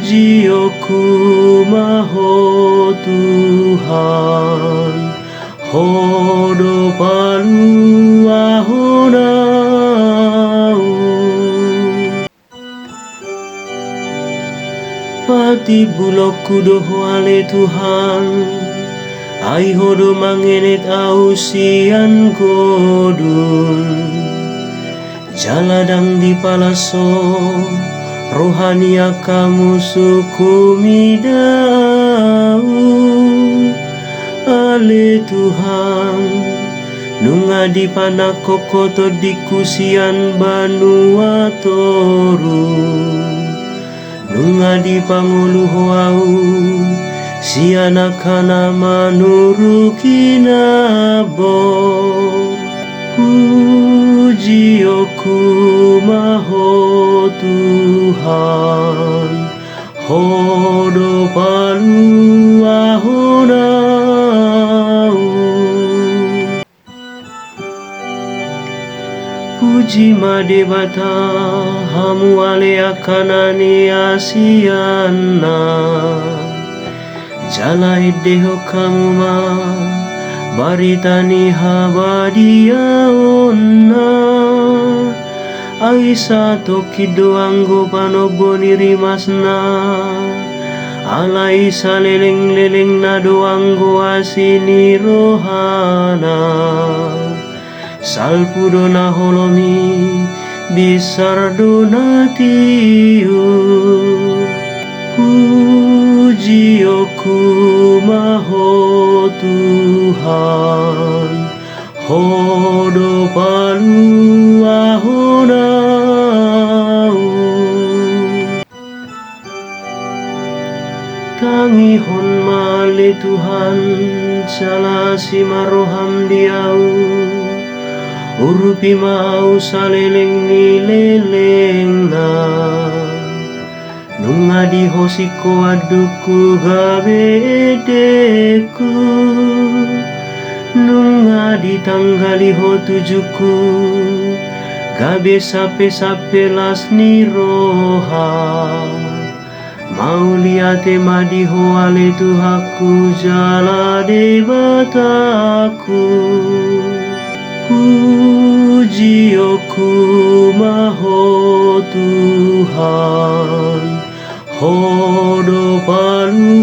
Puji-Ku maho Tuhan, hodo palu ahonau. Pati bulokku doho ale Tuhan, ai hodo mangenet ausian godun. Jaladang di palaso, rohani kamu suku midau. Ale Tuhan, nunga di panakokoto di kusian banua toru. Nunga di panguluh au, siana kana manuruki nabo. Puji-Ku maho Tuhan, hodo palu ahonau. Puji madebata hamu ale akanani asiana, jala ideho kamu ma baritani habadia onna. Aisa toki doanggo panoboni rimasna, ala isa leleng-leleng na doanggo asini rohana. Salpudo na holomi bisar donatiu. Puji-Ku maho Tuhan, hodo palu ahonau. Tangi hon male Tuhan, sala si maroham diau. Urupi mau saleleng ni leleng na, nunga di hosiko aduku gabedeku. Nunga di tanggali ho tujuku, gabe sape-sape las ni roha. Mau liate madiho ale Tuhaku jala debataku. Puji-Ku maho Tuhan, hodo palu